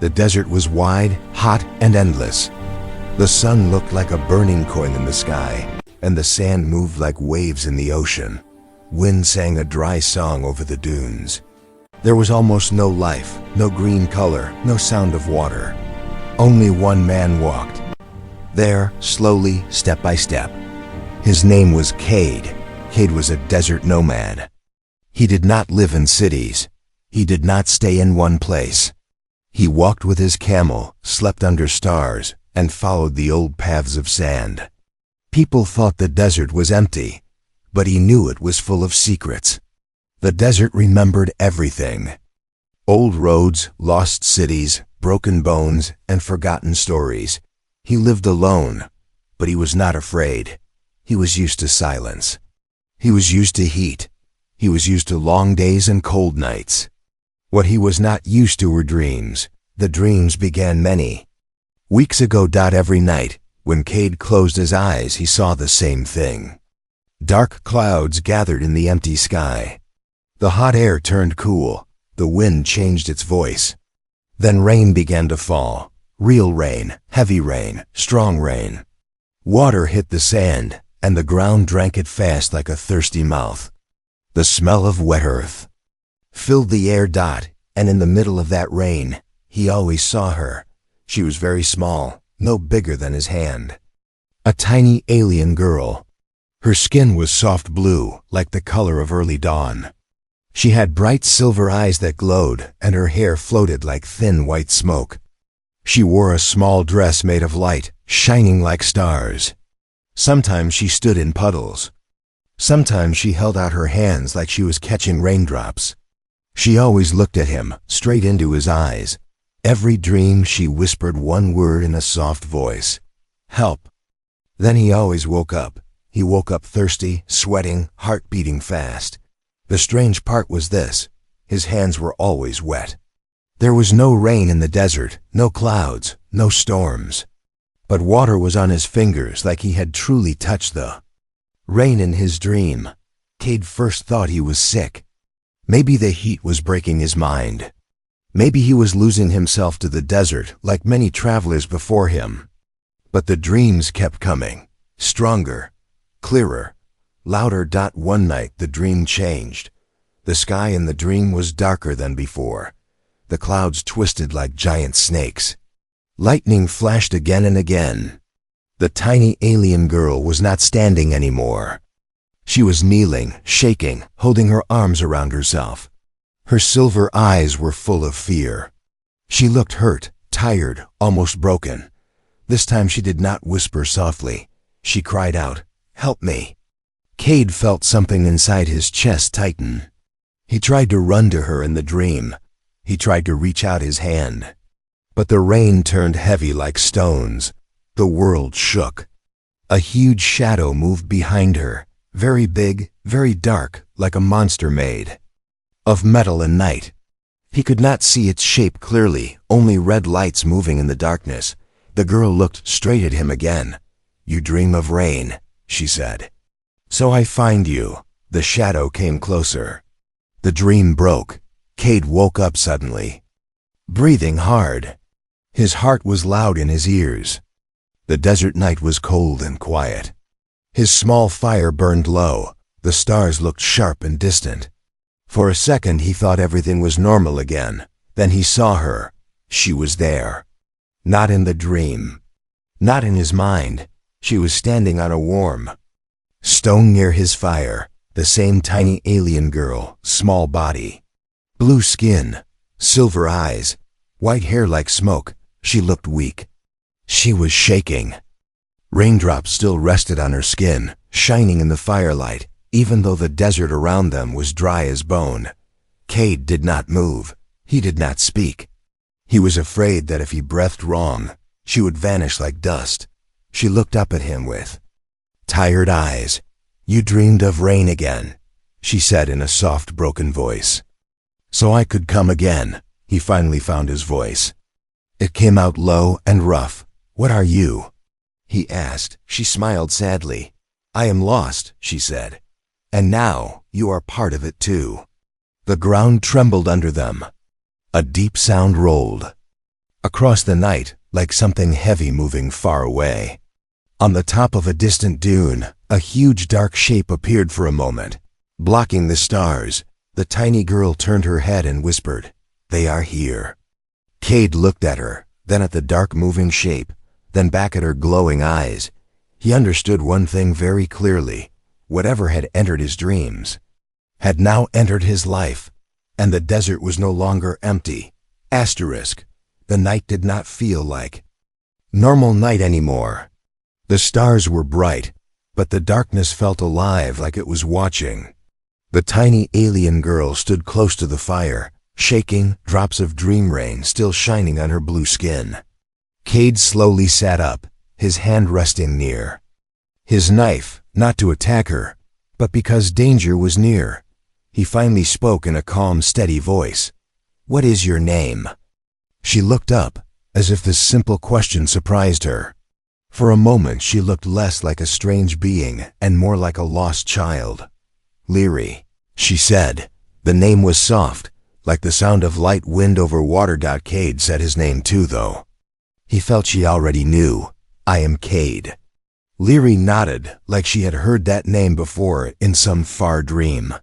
The desert was wide, hot, and endless. The sun looked like a burning coin in the sky, and the sand moved like waves in the ocean. Wind sang a dry song over the dunes. There was almost no life, no green color, no sound of water. Only one man walked. There, slowly, step by step. His name was Cade. Cade was a desert nomad. He did not live in cities. He did not stay in one place. He walked with his camel, slept under stars, and followed the old paths of sand. People thought the desert was empty, but he knew it was full of secrets. The desert remembered everything. Old roads, lost cities, broken bones, and forgotten stories. He lived alone, but he was not afraid. He was used to silence. He was used to heat. He was used to long days and cold nights. What he was not used to were dreams. The dreams began many. Weeks ago. Every night, when Cade closed his eyes, he saw the same thing. Dark clouds gathered in the empty sky. The hot air turned cool. The wind changed its voice. Then rain began to fall. Real rain, heavy rain, strong rain. Water hit the sand, and the ground drank it fast like a thirsty mouth. The smell of wet earth filled the air. And in the middle of that rain, he always saw her. She was very small, no bigger than his hand. A tiny alien girl. Her skin was soft blue, like the color of early dawn. She had bright silver eyes that glowed, and her hair floated like thin white smoke. She wore a small dress made of light, shining like stars. Sometimes she stood in puddles. Sometimes she held out her hands like she was catching raindrops. She always looked at him, straight into his eyes. Every dream she whispered one word in a soft voice: help. Then he always woke up. He woke up thirsty, sweating, heart beating fast. The strange part was this: his hands were always wet. There was no rain in the desert, no clouds, no storms. But water was on his fingers like he had truly touched the rain in his dream. Cade first thought he was sick. Maybe the heat was breaking his mind. Maybe he was losing himself to the desert like many travelers before him. But the dreams kept coming, stronger, clearer, louder. One night the dream changed. The sky in the dream was darker than before. The clouds twisted like giant snakes. Lightning flashed again and again. The tiny alien girl was not standing anymore. She was kneeling, shaking, holding her arms around herself. Her silver eyes were full of fear. She looked hurt, tired, almost broken. This time she did not whisper softly. She cried out, "Help me." Cade felt something inside his chest tighten. He tried to run to her in the dream. He tried to reach out his hand. But the rain turned heavy like stones. The world shook. A huge shadow moved behind her, very big, very dark, like a monster made of metal and night. He could not see its shape clearly, only red lights moving in the darkness. The girl looked straight at him again. "You dream of rain," she said. "So I find you." The shadow came closer. The dream broke. Cade woke up suddenly, breathing hard. His heart was loud in his ears. The desert night was cold and quiet. His small fire burned low. The stars looked sharp and distant. For a second he thought everything was normal again. Then he saw her. She was there. Not in the dream. Not in his mind. She was standing on a warm stone near his fire. The same tiny alien girl, small body, blue skin, silver eyes, white hair like smoke. She looked weak. She was shaking. Raindrops still rested on her skin, shining in the firelight, even though the desert around them was dry as bone. Cade did not move. He did not speak. He was afraid that if he breathed wrong, she would vanish like dust. She looked up at him with tired eyes. "You dreamed of rain again," she said in a soft, broken voice. "So I could come again." He finally found his voice. It came out low and rough. "What are you?" he asked. She smiled sadly. "I am lost," she said. "And now you are part of it too." The ground trembled under them. A deep sound rolled. across the night like something heavy moving far away. On the top of a distant dune, a huge dark shape appeared for a moment. Blocking the stars, the tiny girl turned her head and whispered, "They are here." Cade looked at her, then at the dark moving shape, then back at her glowing eyes. He understood one thing very clearly. Whatever had entered his dreams had now entered his life, and the desert was no longer empty. Asterisk. The night did not feel like normal night anymore. The stars were bright, but the darkness felt alive, like it was watching. The tiny alien girl stood close to the fire, shaking, drops of dream rain still shining on her blue skin. Cade slowly sat up, his hand resting near his knife, not to attack her, but because danger was near. He finally spoke in a calm, steady voice. "What is your name?" She looked up, as if this simple question surprised her. For a moment she looked less like a strange being and more like a lost child. "Leary," she said. The name was soft, like the sound of light wind over water. Cade said his name too, though. He felt she already knew. "I am Cade." Leary nodded, like she had heard that name before in some far dream.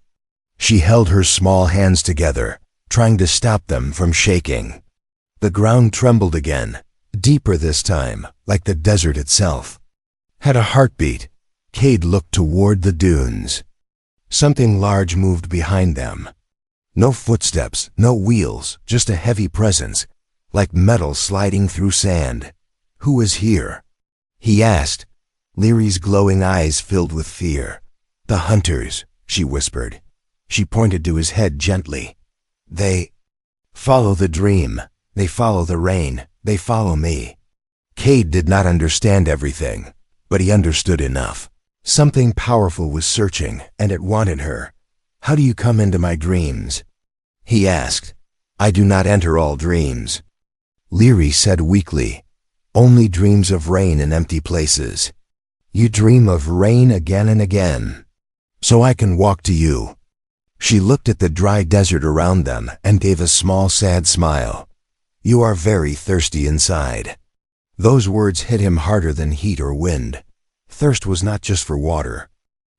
She held her small hands together, trying to stop them from shaking. The ground trembled again, deeper this time, like the desert itself had a heartbeat. Cade looked toward the dunes. Something large moved behind them. No footsteps, no wheels, just a heavy presence, like metal sliding through sand. "Who is here?" he asked. Leary's glowing eyes filled with fear. "The hunters," she whispered. She pointed to his head gently. "They follow the dream. They follow the rain. They follow me." Cade did not understand everything, but he understood enough. Something powerful was searching, and it wanted her. "How do you come into my dreams?" he asked. "I do not enter all dreams," Leary said weakly. "Only dreams of rain in empty places. You dream of rain again and again, so I can walk to you." She looked at the dry desert around them and gave a small, sad smile. "You are very thirsty inside." Those words hit him harder than heat or wind. Thirst was not just for water.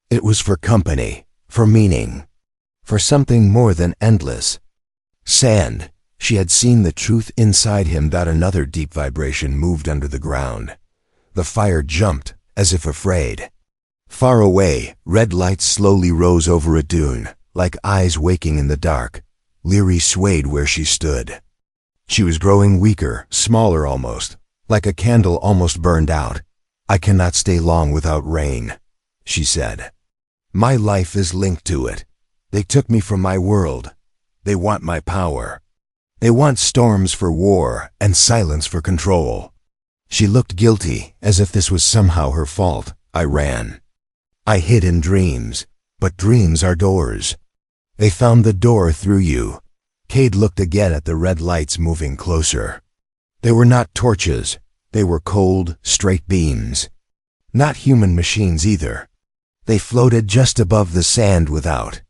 It was for company, for meaning, for something more than endless. Sand. She had seen the truth inside him. Another deep vibration moved under the ground. The fire jumped, as if afraid. Far away, red lights slowly rose over a dune, like eyes waking in the dark. Leary swayed where she stood. She was growing weaker, smaller almost, like a candle almost burned out. "I cannot stay long without rain," she said. "My life is linked to it. They took me from my world. They want my power. They want storms for war and silence for control." She looked guilty, as if this was somehow her fault. "I ran. I hid in dreams, but dreams are doors. They found the door through you." Cade looked again at the red lights moving closer. They were not torches. They were cold, straight beams. Not human machines either. They floated just above the sand without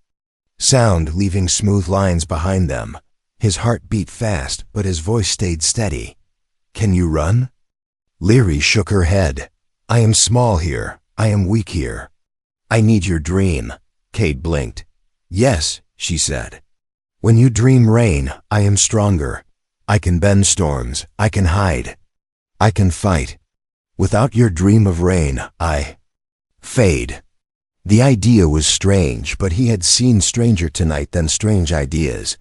sound, leaving smooth lines behind them. His heart beat fast, but his voice stayed steady. "Can you run?" Leary shook her head. "I am small here. I am weak here. I need your dream." Cade blinked. "Yes," she said. "When you dream rain, I am stronger. I can bend storms. I can hide. I can fight. Without your dream of rain, I fade." The idea was strange, but he had seen stranger tonight than strange ideas.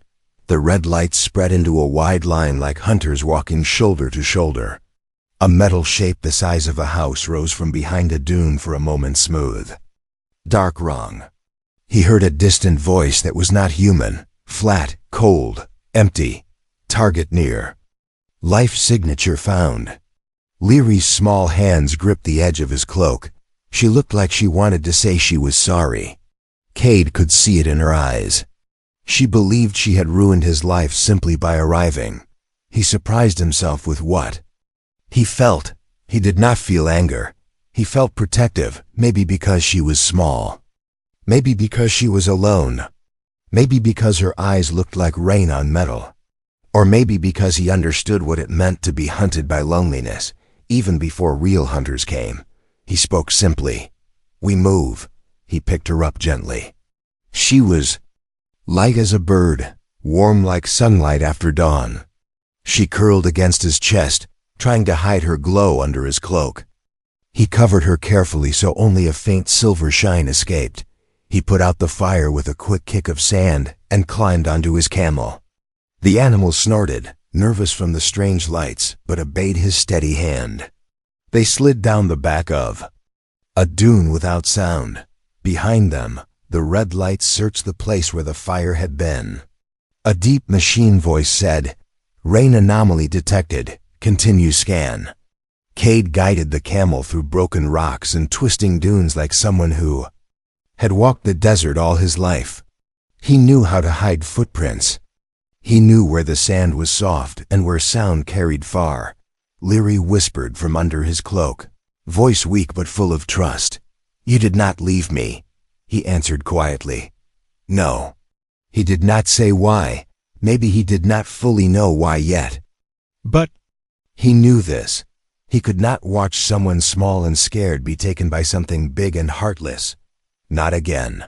The red lights spread into a wide line like hunters walking shoulder to shoulder. A metal shape the size of a house rose from behind a dune for a moment, smooth. Dark wrong. He heard a distant voice that was not human, flat, cold, empty. Target near. Life signature found. Leary's small hands gripped the edge of his cloak. She looked like she wanted to say she was sorry. Cade could see it in her eyes. She believed she had ruined his life simply by arriving. He surprised himself with what he felt. He did not feel anger. He felt protective, maybe because she was small. Maybe because she was alone. Maybe because her eyes looked like rain on metal. Or maybe because he understood what it meant to be hunted by loneliness, even before real hunters came. He spoke simply. "We move." He picked her up gently. She was light as a bird, warm like sunlight after dawn. She curled against his chest, trying to hide her glow under his cloak. He covered her carefully so only a faint silver shine escaped. He put out the fire with a quick kick of sand and climbed onto his camel. The animal snorted, nervous from the strange lights, but obeyed his steady hand. They slid down the back of a dune without sound. Behind them, the red lights searched the place where the fire had been. A deep machine voice said, "Rain anomaly detected. Continue scan." Cade guided the camel through broken rocks and twisting dunes like someone who had walked the desert all his life. He knew how to hide footprints. He knew where the sand was soft and where sound carried far. Leary whispered from under his cloak, voice weak but full of trust. "You did not leave me," he answered quietly. "No." He did not say why. Maybe he did not fully know why yet. But he knew this. He could not watch someone small and scared be taken by something big and heartless. Not again.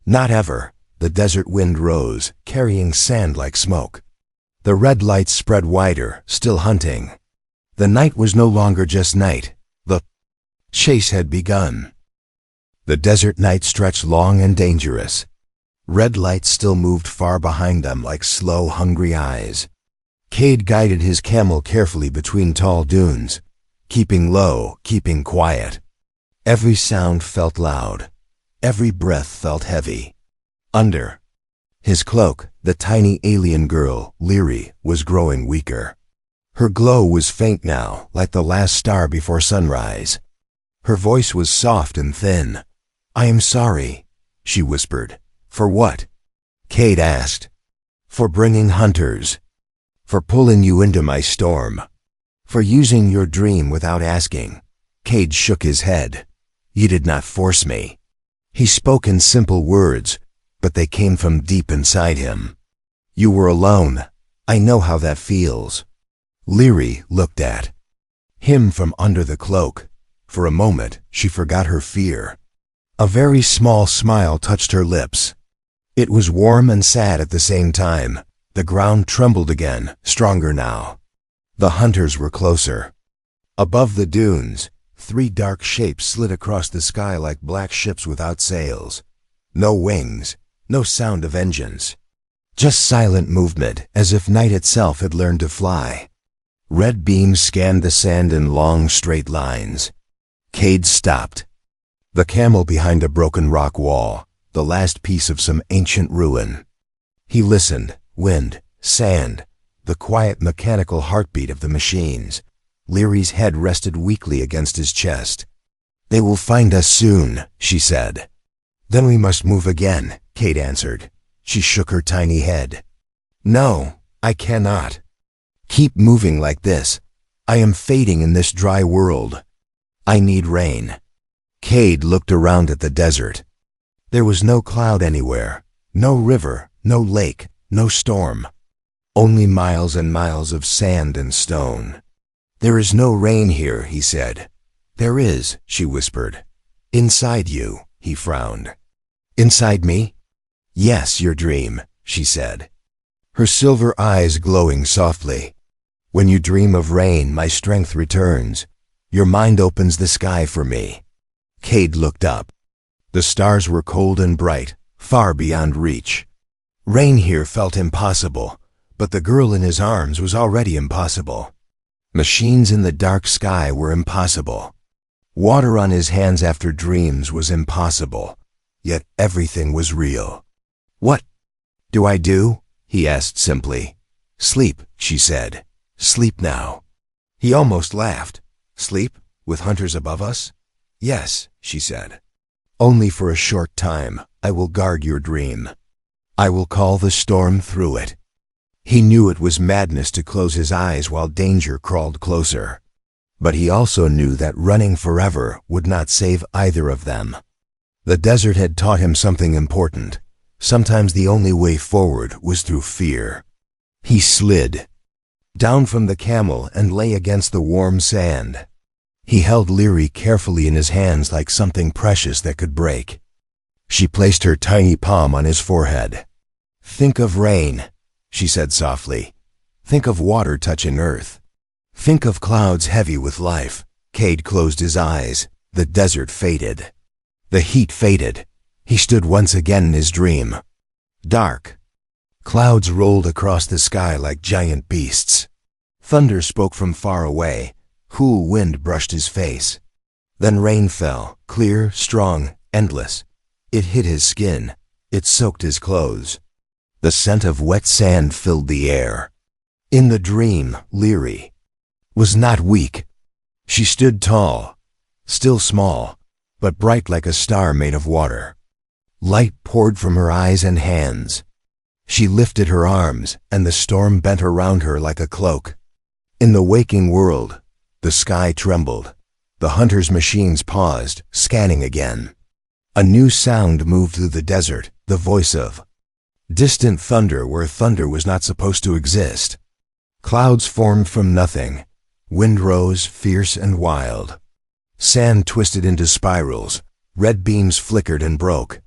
Not ever. The desert wind rose, carrying sand like smoke. The red lights spread wider, still hunting. The night was no longer just night. The chase had begun. The desert night stretched long and dangerous. Red lights still moved far behind them like slow, hungry eyes. Cade guided his camel carefully between tall dunes, keeping low, keeping quiet. Every sound felt loud. Every breath felt heavy. Under his cloak, the tiny alien girl, Leary, was growing weaker. Her glow was faint now, like the last star before sunrise. Her voice was soft and thin. "I am sorry," she whispered. "For what?" Cade asked. "For bringing hunters. For pulling you into my storm. For using your dream without asking." Cade shook his head. "You did not force me." He spoke in simple words, but they came from deep inside him. "You were alone. I know how that feels." Leary looked at him from under the cloak. For a moment, she forgot her fear. A very small smile touched her lips. It was warm and sad at the same time. The ground trembled again, stronger now. The hunters were closer. Above the dunes, 3 dark shapes slid across the sky like black ships without sails. No wings, no sound of engines. Just silent movement, as if night itself had learned to fly. Red beams scanned the sand in long, straight lines. Cade stopped. The camel behind a broken rock wall, the last piece of some ancient ruin. He listened. Wind, sand, the quiet mechanical heartbeat of the machines. Leary's head rested weakly against his chest. "They will find us soon," she said. "Then we must move again," Cade answered. She shook her tiny head. "No, I cannot. Keep moving like this. I am fading in this dry world. I need rain." Cade looked around at the desert. There was no cloud anywhere, no river, no lake, no storm. Only miles and miles of sand and stone. "There is no rain here," he said. "There is," she whispered. "Inside you," he frowned. "Inside me?" "Yes, your dream," she said, her silver eyes glowing softly. "When you dream of rain, my strength returns. Your mind opens the sky for me." Cade looked up. The stars were cold and bright, far beyond reach. Rain here felt impossible, but the girl in his arms was already impossible. Machines in the dark sky were impossible. Water on his hands after dreams was impossible. Yet everything was real. "What do I do?" he asked simply. "Sleep," she said. "Sleep now." He almost laughed. "Sleep? With hunters above us?" "Yes," she said. "Only for a short time. I will guard your dream. I will call the storm through it." He knew it was madness to close his eyes while danger crawled closer. But he also knew that running forever would not save either of them. The desert had taught him something important. Sometimes the only way forward was through fear. He slid down from the camel and lay against the warm sand. He held Leary carefully in his hands like something precious that could break. She placed her tiny palm on his forehead. "Think of rain," she said softly. "Think of water touching earth. Think of clouds heavy with life." Cade closed his eyes. The desert faded. The heat faded. He stood once again in his dream. Dark. Clouds rolled across the sky like giant beasts. Thunder spoke from far away. Cool wind brushed his face. Then rain fell, clear, strong, endless. It hit his skin. It soaked his clothes. The scent of wet sand filled the air. In the dream, Leary was not weak. She stood tall, still small, but bright like a star made of water. Light poured from her eyes and hands. She lifted her arms, and the storm bent around her like a cloak. In the waking world, the sky trembled. The hunter's machines paused, scanning again. A new sound moved through the desert, the voice of distant thunder where thunder was not supposed to exist. Clouds formed from nothing. Wind rose, fierce and wild. Sand twisted into spirals. Red beams flickered and broke.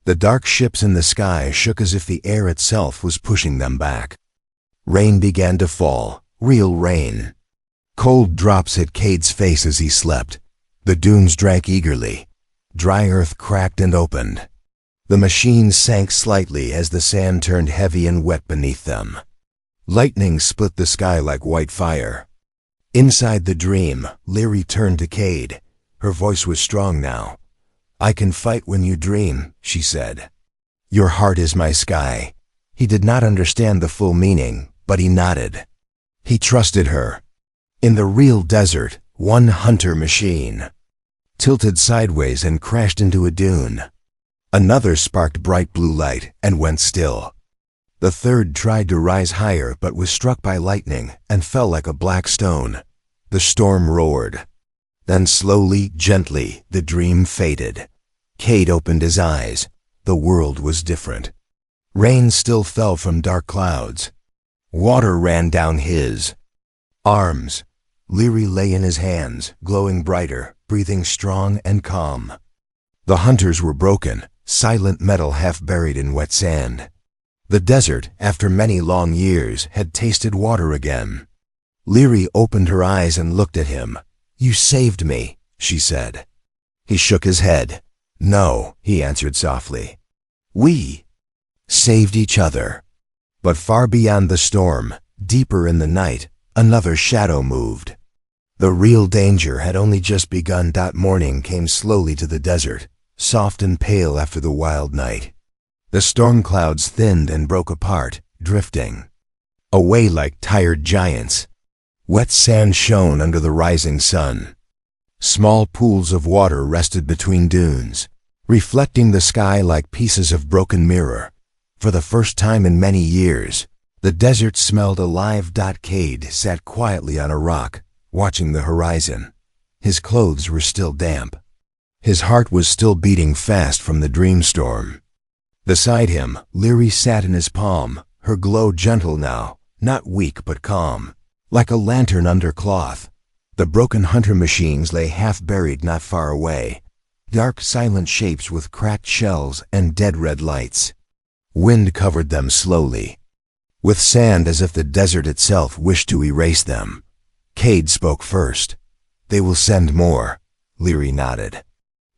The dark ships in the sky shook as if the air itself was pushing them back. Rain began to fall, real rain. Cold drops hit Cade's face as he slept. The dunes drank eagerly. Dry earth cracked and opened. The machines sank slightly as the sand turned heavy and wet beneath them. Lightning split the sky like white fire. Inside the dream, Leary turned to Cade. Her voice was strong now. "I can fight when you dream," she said. "Your heart is my sky." He did not understand the full meaning, but he nodded. He trusted her. In the real desert, one hunter machine tilted sideways and crashed into a dune. Another sparked bright blue light and went still. The third tried to rise higher but was struck by lightning and fell like a black stone. The storm roared. Then slowly, gently, the dream faded. Cade opened his eyes. The world was different. Rain still fell from dark clouds. Water ran down his arms. Leary lay in his hands, glowing brighter, breathing strong and calm. The hunters were broken, silent metal half buried in wet sand. The desert, after many long years, had tasted water again. Leary opened her eyes and looked at him. "You saved me," she said. He shook his head. "No," he answered softly. "We saved each other." But far beyond the storm, deeper in the night, another shadow moved. The real danger had only just begun. Morning came slowly to the desert, soft and pale after the wild night. The storm clouds thinned and broke apart, drifting away like tired giants. Wet sand shone under the rising sun. Small pools of water rested between dunes, reflecting the sky like pieces of broken mirror. For the first time in many years, the desert smelled alive. Cade sat quietly on a rock, watching the horizon. His clothes were still damp. His heart was still beating fast from the dream storm. Beside him, Leary sat in his palm, her glow gentle now, not weak but calm, like a lantern under cloth. The broken hunter machines lay half buried not far away, dark silent shapes with cracked shells and dead red lights. Wind covered them slowly, with sand as if the desert itself wished to erase them. Cade spoke first. "They will send more." Leary nodded.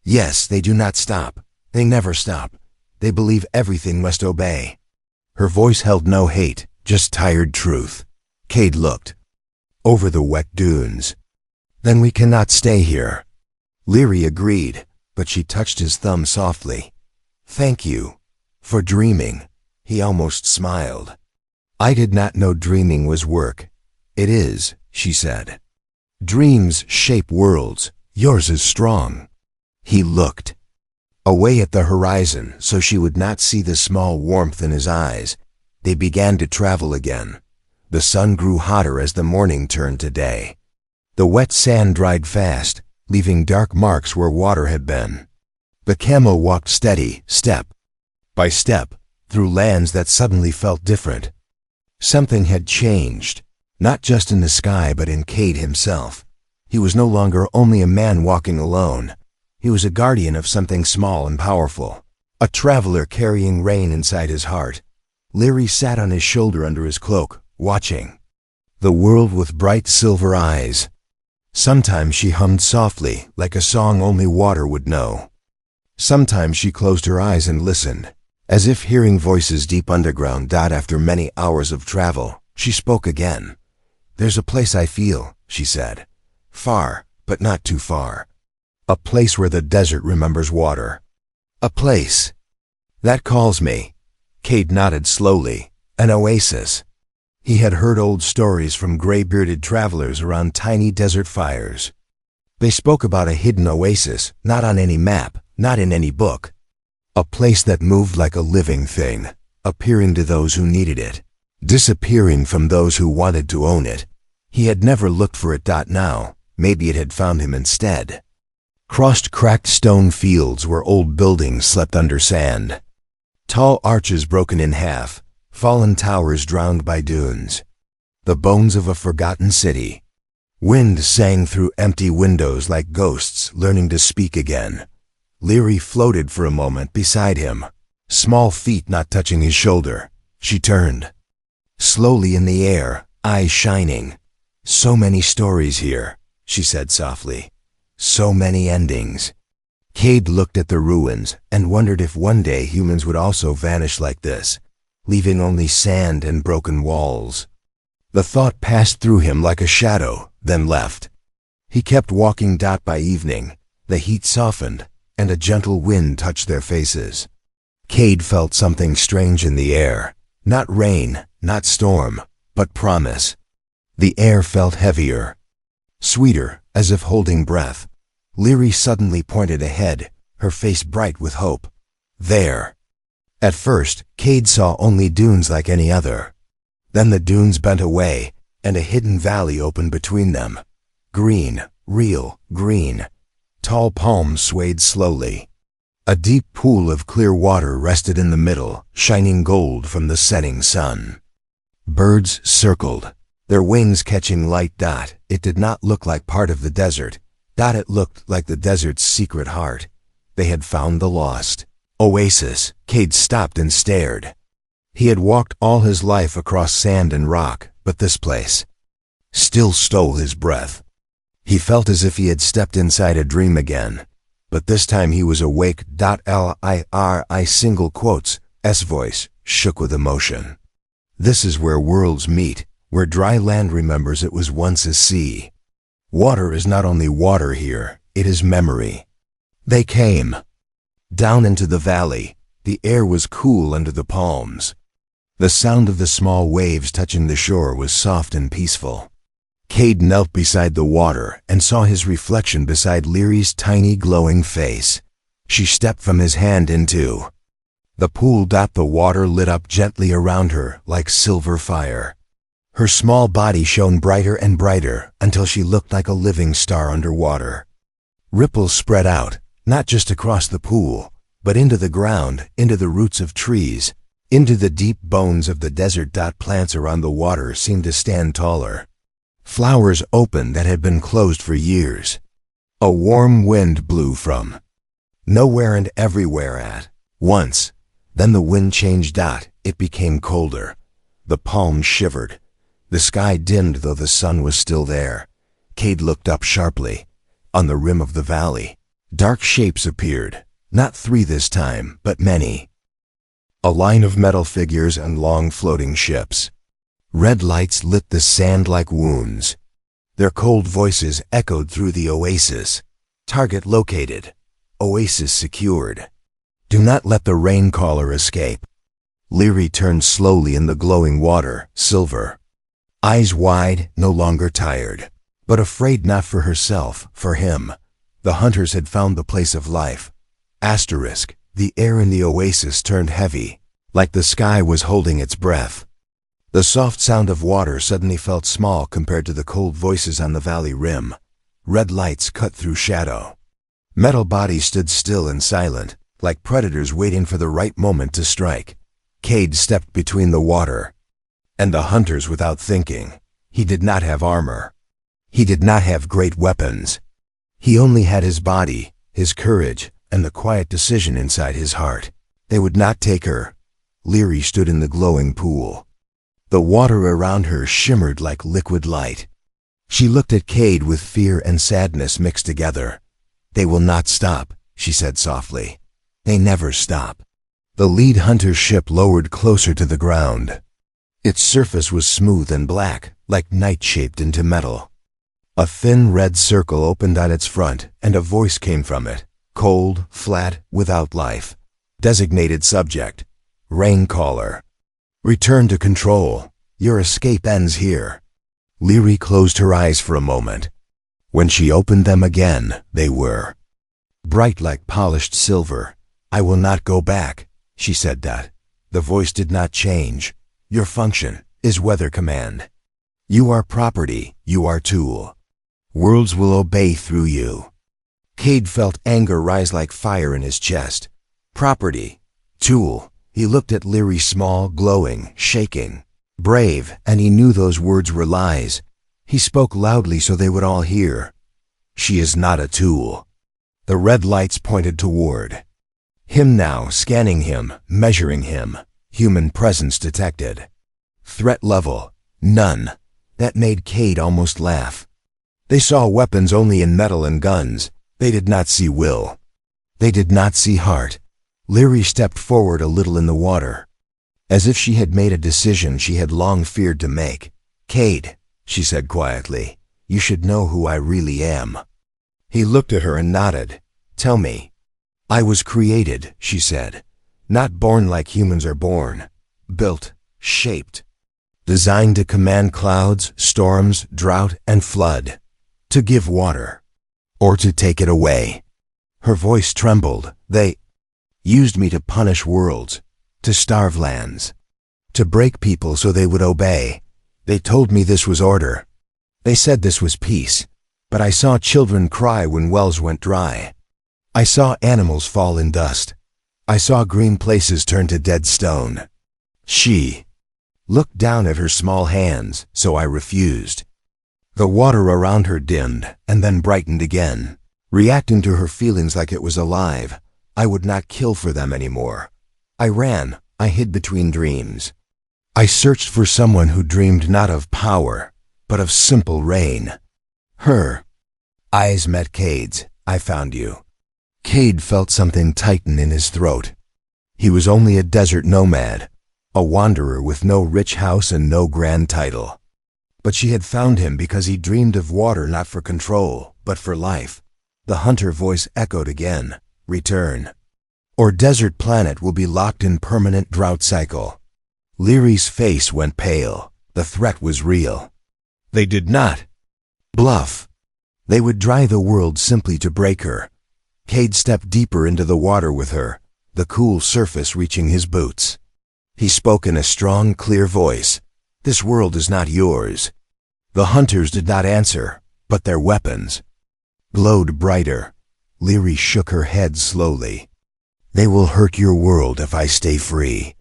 "Yes, they do not stop. They never stop. They believe everything must obey." Her voice held no hate, just tired truth. Cade looked over the wet dunes. "Then we cannot stay here." Leary agreed, but she touched his thumb softly. "Thank you for dreaming." He almost smiled. "I did not know dreaming was work." "It is," she said. "Dreams shape worlds. Yours is strong." He looked away at the horizon so she would not see the small warmth in his eyes. They began to travel again. The sun grew hotter as the morning turned to day. The wet sand dried fast, leaving dark marks where water had been. The camel walked steady, step by step, through lands that suddenly felt different. Something had changed, not just in the sky but in Cade himself. He was no longer only a man walking alone. He was a guardian of something small and powerful, a traveler carrying rain inside his heart. Leary sat on his shoulder under his cloak, watching the world with bright silver eyes. Sometimes she hummed softly, like a song only water would know. Sometimes she closed her eyes and listened, as if hearing voices deep underground. After many hours of travel, she spoke again. "There's a place I feel," she said. "Far, but not too far. A place where the desert remembers water. A place that calls me." Cade nodded slowly. An oasis. He had heard old stories from gray-bearded travelers around tiny desert fires. They spoke about a hidden oasis, not on any map, not in any book. A place that moved like a living thing, appearing to those who needed it, disappearing from those who wanted to own it. He had never looked for it. Now, maybe it had found him instead. Crossed cracked stone fields where old buildings slept under sand. Tall arches broken in half, fallen towers drowned by dunes. The bones of a forgotten city. Wind sang through empty windows like ghosts learning to speak again. Leary floated for a moment beside him, small feet not touching his shoulder. She turned. Slowly in the air, eyes shining. "So many stories here," she said softly. "So many endings." Cade looked at the ruins and wondered if one day humans would also vanish like this, leaving only sand and broken walls. The thought passed through him like a shadow, then left. He kept walking. By evening, the heat softened, and a gentle wind touched their faces. Cade felt something strange in the air. Not rain, not storm, but promise. The air felt heavier, sweeter, as if holding breath. Leary suddenly pointed ahead, her face bright with hope. There. At first, Cade saw only dunes like any other. Then the dunes bent away, and a hidden valley opened between them. Green, real green. Tall palms swayed slowly. A deep pool of clear water rested in the middle, shining gold from the setting sun. Birds circled, their wings catching light. It did not look like part of the desert. It looked like the desert's secret heart. They had found the lost oasis. Cade stopped and stared. He had walked all his life across sand and rock, but this place still stole his breath. He felt as if he had stepped inside a dream again, but this time he was awake. Liri single quotes, S voice, shook with emotion. "This is where worlds meet, where dry land remembers it was once a sea. Water is not only water here, it is memory." They came down into the valley. The air was cool under the palms. The sound of the small waves touching the shore was soft and peaceful. Cade knelt beside the water and saw his reflection beside Leary's tiny glowing face. She stepped from his hand into the pool. The water lit up gently around her like silver fire. Her small body shone brighter and brighter until she looked like a living star underwater. Ripples spread out, not just across the pool, but into the ground, into the roots of trees, into the deep bones of the desert. Plants around the water seemed to stand taller. Flowers opened that had been closed for years. A warm wind blew from nowhere and everywhere at once. Then the wind changed. It became colder. The palms shivered. The sky dimmed though the sun was still there. Cade looked up sharply. On the rim of the valley, dark shapes appeared. Not 3 this time, but many. A line of metal figures and long floating ships. Red lights lit the sand like wounds. Their cold voices echoed through the oasis. Target located. Oasis secured. Do not let the rain caller escape. Leary turned slowly in the glowing water, silver. Eyes wide, no longer tired, but afraid not for herself, for him. The hunters had found the place of life. The air in the oasis turned heavy, like the sky was holding its breath. The soft sound of water suddenly felt small compared to the cold voices on the valley rim. Red lights cut through shadow. Metal bodies stood still and silent, like predators waiting for the right moment to strike. Cade stepped between the water And the hunters without thinking. He did not have armor. He did not have great weapons. He only had his body, his courage, and the quiet decision inside his heart. They would not take her. Leary stood in the glowing pool. The water around her shimmered like liquid light. She looked at Cade with fear and sadness mixed together. "They will not stop," she said softly. "They never stop." The lead hunter's ship lowered closer to the ground. Its surface was smooth and black, like night shaped into metal. A thin red circle opened on its front, and a voice came from it, cold, flat, without life. Designated subject, Raincaller. Return to control. Your escape ends here. Leary closed her eyes for a moment. When she opened them again, they were bright like polished silver. "I will not go back," she said that. The voice did not change. "Your function is weather command. You are property, you are tool. Worlds will obey through you." Cade felt anger rise like fire in his chest. Property, tool. He looked at Leary, small, glowing, shaking. Brave, and he knew those words were lies. He spoke loudly so they would all hear. "She is not a tool." The red lights pointed toward him now, scanning him, measuring him. Human presence detected. Threat level, none. That made Cade almost laugh. They saw weapons only in metal and guns. They did not see will. They did not see heart. Leary stepped forward a little in the water, as if she had made a decision she had long feared to make. "Cade," she said quietly, "you should know who I really am." He looked at her and nodded. "Tell me." "I was created," she said. "Not born like humans are born. Built, shaped, designed to command clouds, storms, drought, and flood. To give water, or to take it away." Her voice trembled. "They used me to punish worlds, to starve lands, to break people so they would obey. They told me this was order. They said this was peace. But I saw children cry when wells went dry. I saw animals fall in dust. I saw green places turn to dead stone." She looked down at her small hands, so I refused. The water around her dimmed, and then brightened again, reacting to her feelings like it was alive. I would not kill for them anymore. I ran. I hid between dreams. I searched for someone who dreamed not of power, but of simple rain. Her eyes met Cade's. "I found you." Cade felt something tighten in his throat. He was only a desert nomad, a wanderer with no rich house and no grand title. But she had found him because he dreamed of water not for control, but for life. The hunter voice echoed again. "Return, or desert planet will be locked in permanent drought cycle." Leary's face went pale. The threat was real. They did not bluff. They would dry the world simply to break her. Cade stepped deeper into the water with her, the cool surface reaching his boots. He spoke in a strong, clear voice. "This world is not yours." The hunters did not answer, but their weapons glowed brighter. Leary shook her head slowly. "They will hurt your world if I stay free.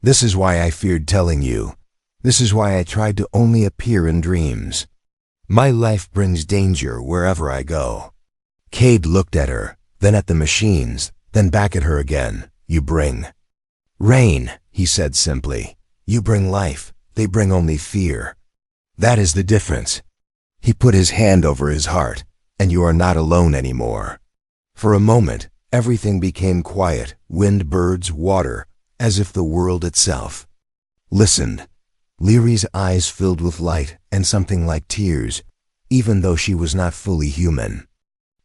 This is why I feared telling you. This is why I tried to only appear in dreams. My life brings danger wherever I go." Cade looked at her, then at the machines, then back at her again. "You bring rain," he said simply. "You bring life. They bring only fear. That is the difference." He put his hand over his heart. "And you are not alone anymore." For a moment, everything became quiet, wind, birds, water, as if the world itself listened. Leary's eyes filled with light and something like tears, even though she was not fully human.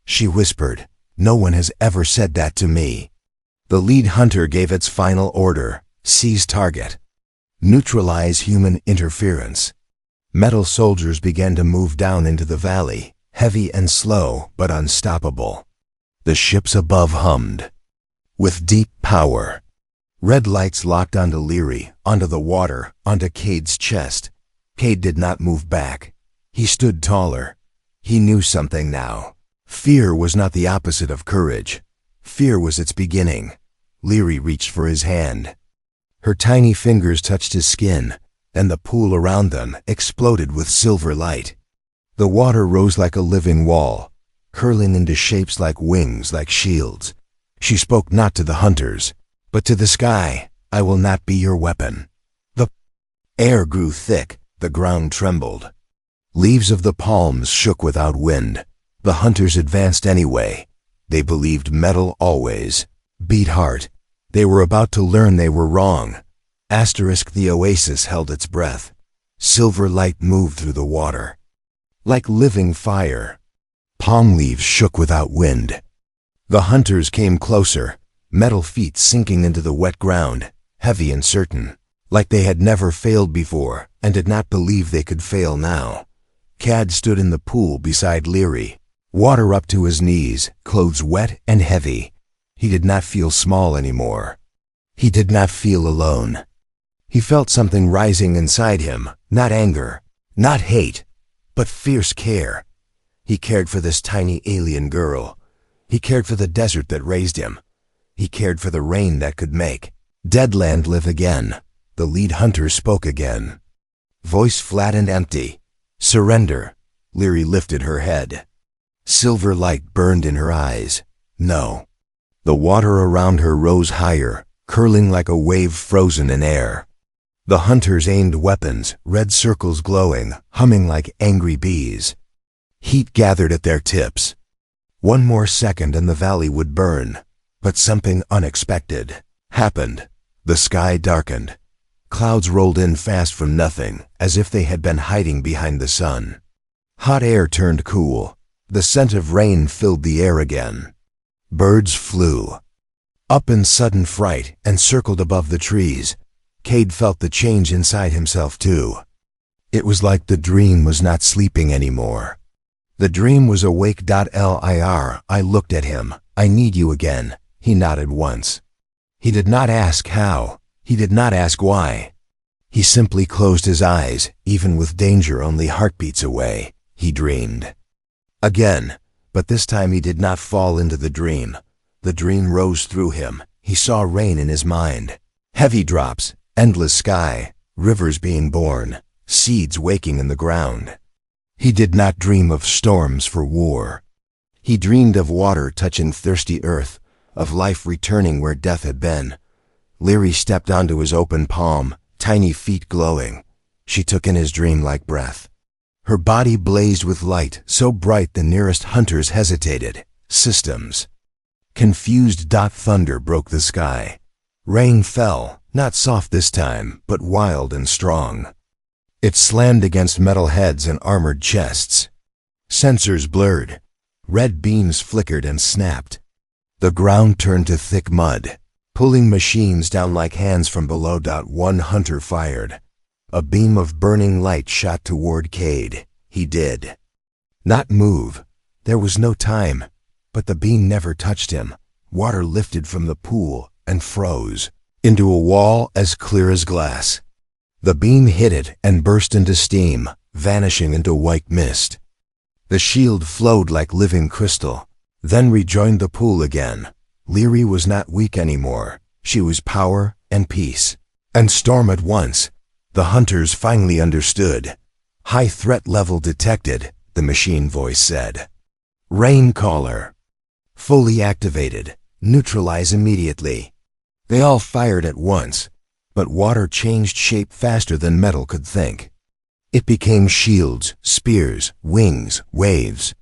She whispered, "No one has ever said that to me." The lead hunter gave its final order. "Seize target. Neutralize human interference." Metal soldiers began to move down into the valley, heavy and slow, but unstoppable. The ships above hummed with deep power. Red lights locked onto Leary, onto the water, onto Cade's chest. Cade did not move back. He stood taller. He knew something now. Fear was not the opposite of courage. Fear was its beginning. Leary reached for his hand. Her tiny fingers touched his skin. and the pool around them exploded with silver light. The water rose like a living wall, curling into shapes like wings, like shields. She spoke not to the hunters, but to the sky. I will not be your weapon. The air grew thick, the ground trembled. Leaves of the palms shook without wind. The hunters advanced anyway. They believed metal always beat heart. They were about to learn they were wrong. The oasis held its breath. Silver light moved through the water like living fire. Palm leaves shook without wind. The hunters came closer, metal feet sinking into the wet ground, heavy and certain, like they had never failed before and did not believe they could fail now. Cad stood in the pool beside Leary, water up to his knees, clothes wet and heavy. He did not feel small anymore. He did not feel alone. He felt something rising inside him, not anger, not hate, but fierce care. He cared for this tiny alien girl. He cared for the desert that raised him. He cared for the rain that could make Deadland live again. The lead hunter spoke again. Voice flat and empty. Surrender. Leary lifted her head. Silver light burned in her eyes. No. The water around her rose higher, curling like a wave frozen in air. The hunters aimed weapons, red circles glowing, humming like angry bees. Heat gathered at their tips. One more second and the valley would burn. But something unexpected happened. The sky darkened. Clouds rolled in fast from nothing, as if they had been hiding behind the sun. Hot air turned cool. The scent of rain filled the air again. Birds flew up in sudden fright and circled above the trees. Cade felt the change inside himself too. It was like the dream was not sleeping anymore. The dream was awake. Lir. I looked at him. I need you again. He nodded once. He did not ask how. He did not ask why. He simply closed his eyes, even with danger only heartbeats away. He dreamed again, but this time he did not fall into the dream. The dream rose through him. He saw rain in his mind. Heavy drops, endless sky, rivers being born, seeds waking in the ground. He did not dream of storms for war. He dreamed of water touching thirsty earth, of life returning where death had been. Leary stepped onto his open palm, tiny feet glowing. She took in his dream like breath. Her body blazed with light, so bright the nearest hunters hesitated. Systems. Confused. Thunder broke the sky. Rain fell, not soft this time, but wild and strong. It slammed against metal heads and armored chests. Sensors blurred. Red beams flickered and snapped. The ground turned to thick mud, pulling machines down like hands from below. One hunter fired. A beam of burning light shot toward Cade. He did not move. There was no time, but the beam never touched him. Water lifted from the pool and froze into a wall as clear as glass. The beam hit it and burst into steam, vanishing into white mist. The shield flowed like living crystal, then rejoined the pool again. Leary was not weak anymore. She was power and peace and storm at once. The hunters finally understood. High threat level detected, the machine voice said. Rain caller. Fully activated. Neutralize immediately. They all fired at once, but water changed shape faster than metal could think. It became shields, spears, wings, waves.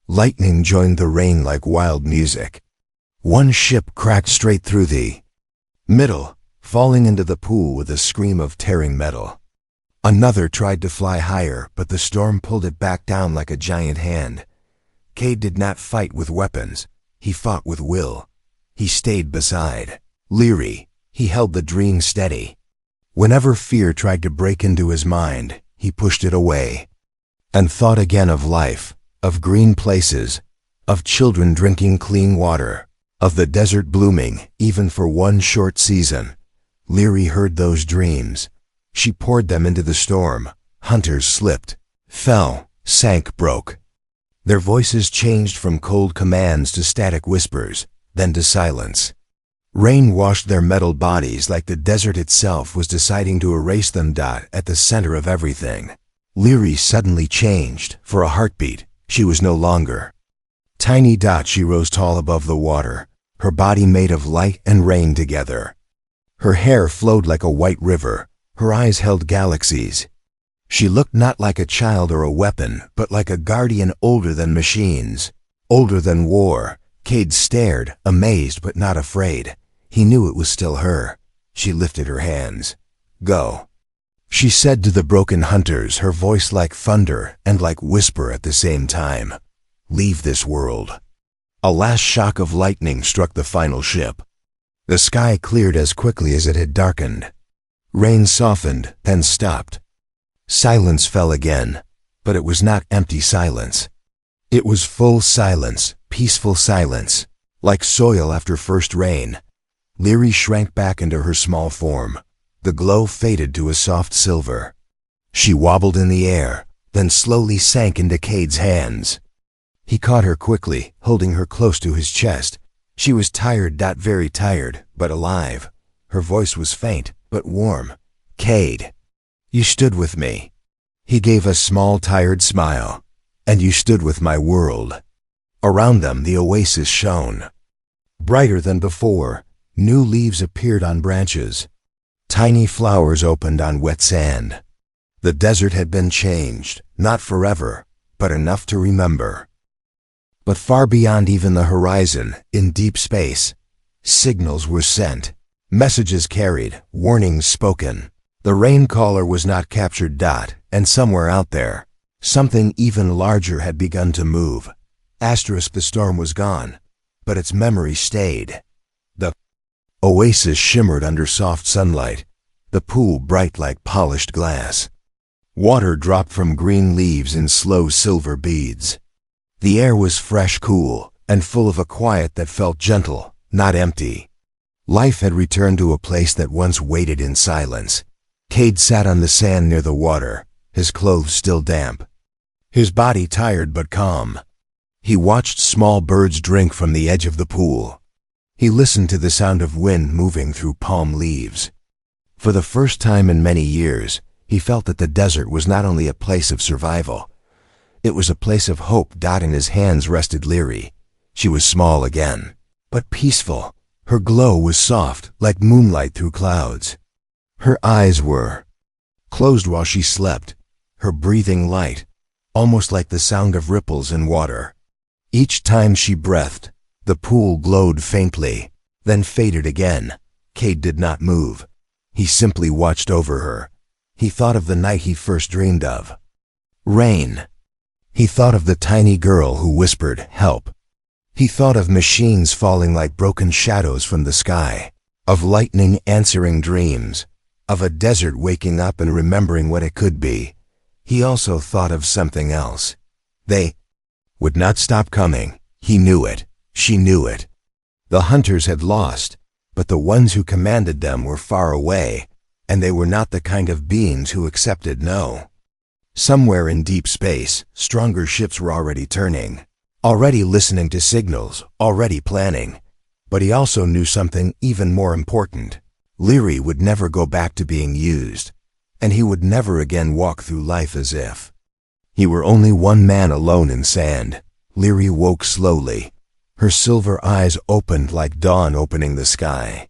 Lightning joined the rain like wild music. One ship cracked straight through the middle, falling into the pool with a scream of tearing metal. Another tried to fly higher, but the storm pulled it back down like a giant hand. Cade did not fight with weapons. He fought with will. He stayed beside Leary. He held the dream steady. Whenever fear tried to break into his mind, he pushed it away and thought again of life, of green places, of children drinking clean water, of the desert blooming, even for one short season. Leary heard those dreams. She poured them into the storm. Hunters slipped, fell, sank, broke. Their voices changed from cold commands to static whispers, then to silence. Rain washed their metal bodies like the desert itself was deciding to erase them. At the center of everything, Leary suddenly changed. For a heartbeat, she was no longer tiny. She rose tall above the water, her body made of light and rain together. Her hair flowed like a white river, her eyes held galaxies. She looked not like a child or a weapon, but like a guardian older than machines, older than war. Cade stared, amazed but not afraid. He knew it was still her. She lifted her hands. "Go," she said to the broken hunters, her voice like thunder and like whisper at the same time. "Leave this world." A last shock of lightning struck the final ship. The sky cleared as quickly as it had darkened. Rain softened, then stopped. Silence fell again, but it was not empty silence. It was full silence, peaceful silence, like soil after first rain. Leary shrank back into her small form. The glow faded to a soft silver. She wobbled in the air, then slowly sank into Cade's hands. He caught her quickly, holding her close to his chest. She was tired, very tired, but alive. Her voice was faint, but warm. "Cade, you stood with me." He gave a small, tired smile. "And you stood with my world." Around them the oasis shone. Brighter than before, new leaves appeared on branches. Tiny flowers opened on wet sand. The desert had been changed, not forever, but enough to remember. But far beyond even the horizon, in deep space, signals were sent, messages carried, warnings spoken. The rain caller was not captured. And somewhere out there, something even larger had begun to move. The storm was gone, but its memory stayed. The oasis shimmered under soft sunlight, the pool bright like polished glass. Water dropped from green leaves in slow silver beads. The air was fresh, cool, and full of a quiet that felt gentle, not empty. Life had returned to a place that once waited in silence. Cade sat on the sand near the water, his clothes still damp, his body tired but calm. He watched small birds drink from the edge of the pool. He listened to the sound of wind moving through palm leaves. For the first time in many years, he felt that the desert was not only a place of survival, it was a place of hope. In his hands rested Leary. She was small again, but peaceful. Her glow was soft, like moonlight through clouds. Her eyes were closed while she slept, her breathing light, almost like the sound of ripples in water. Each time she breathed, the pool glowed faintly, then faded again. Cade did not move. He simply watched over her. He thought of the night he first dreamed of. Rain. He thought of the tiny girl who whispered, "Help." He thought of machines falling like broken shadows from the sky, of lightning answering dreams, of a desert waking up and remembering what it could be. He also thought of something else. They would not stop coming. He knew it. She knew it. The hunters had lost, but the ones who commanded them were far away, and they were not the kind of beings who accepted no. Somewhere in deep space, stronger ships were already turning, already listening to signals, already planning. But he also knew something even more important. Leary would never go back to being used, and he would never again walk through life as if he were only one man alone in sand. Leary woke slowly. Her silver eyes opened like dawn opening the sky.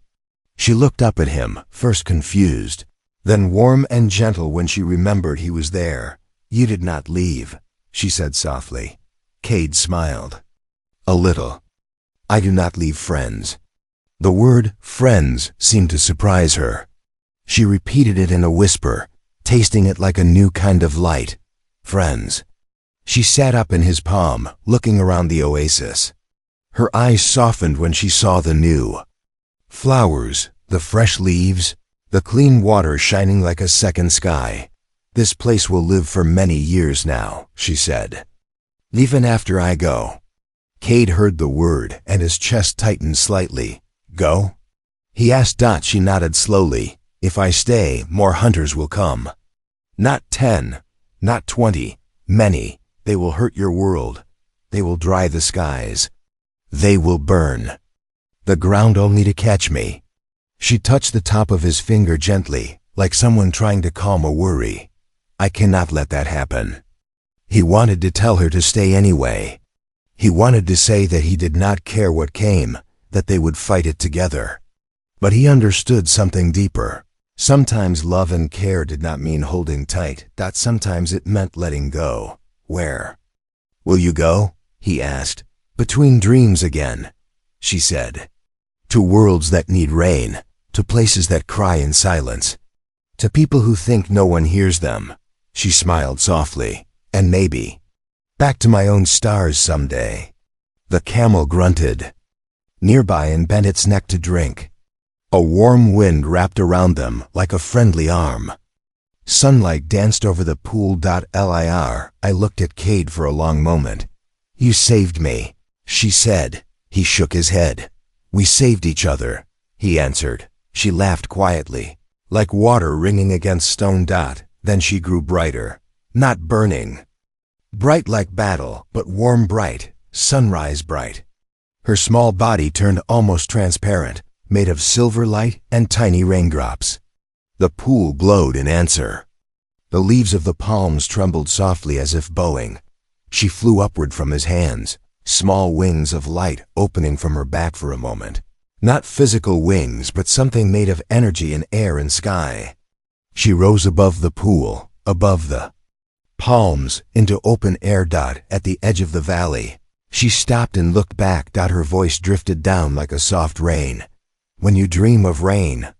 She looked up at him, first confused, then warm and gentle when she remembered he was there. "You did not leave," she said softly. Cade smiled. "A little. I do not leave friends." The word friends seemed to surprise her. She repeated it in a whisper, tasting it like a new kind of light. Friends. She sat up in his palm, looking around the oasis. Her eyes softened when she saw the new flowers, the fresh leaves, the clean water shining like a second sky. "This place will live for many years now," she said. "Even after I go." Cade heard the word, and his chest tightened slightly. "Go?" he asked. She nodded slowly. "If I stay, more hunters will come. Not 10, not 20, many. They will hurt your world. They will dry the skies. They will burn." The ground only to catch me. She touched the top of his finger gently, like someone trying to calm a worry. I cannot let that happen. He wanted to tell her to stay anyway. He wanted to say that he did not care what came, that they would fight it together. But he understood something deeper. Sometimes love and care did not mean holding tight, that sometimes it meant letting go. Where? Will you go? He asked. Between dreams again, she said. To worlds that need rain, to places that cry in silence, to people who think no one hears them. She smiled softly. And maybe back to my own stars someday. The camel grunted nearby and bent its neck to drink. A warm wind wrapped around them like a friendly arm. Sunlight danced over the pool. Lir. I looked at Cade for a long moment. You saved me, she said. He shook his head. We saved each other, he answered. She laughed quietly, like water ringing against stone. Then she grew brighter. Not burning. Bright like battle, but warm bright, sunrise bright. Her small body turned almost transparent, made of silver light and tiny raindrops. The pool glowed in answer. The leaves of the palms trembled softly as if bowing. She flew upward from his hands, small wings of light opening from her back for a moment. Not physical wings, but something made of energy in air and sky. She rose above the pool, above the palms, into open air. At the edge of the valley, she stopped and looked back. Her voice drifted down like a soft rain. When you dream of rain,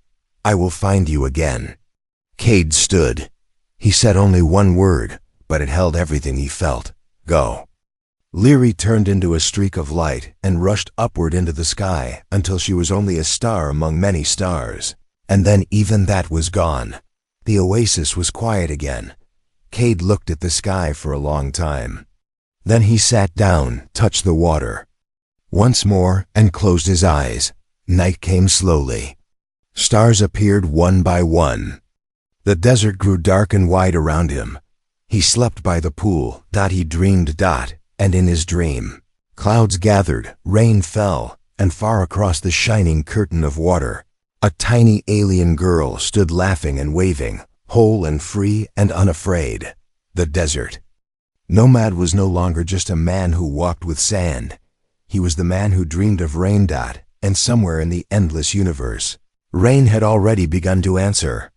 I will find you again. Cade stood. He said only one word, but it held everything he felt. Go. Leary turned into a streak of light and rushed upward into the sky until she was only a star among many stars. And then even that was gone. The oasis was quiet again. Cade looked at the sky for a long time. Then he sat down, touched the water once more, and closed his eyes. Night came slowly. Stars appeared one by one. The desert grew dark and wide around him. He slept by the pool. He dreamed. And in his dream, clouds gathered, rain fell, and far across the shining curtain of water, a tiny alien girl stood laughing and waving, whole and free and unafraid. The desert. Nomad was no longer just a man who walked with sand. He was the man who dreamed of rain. And somewhere in the endless universe, rain had already begun to answer.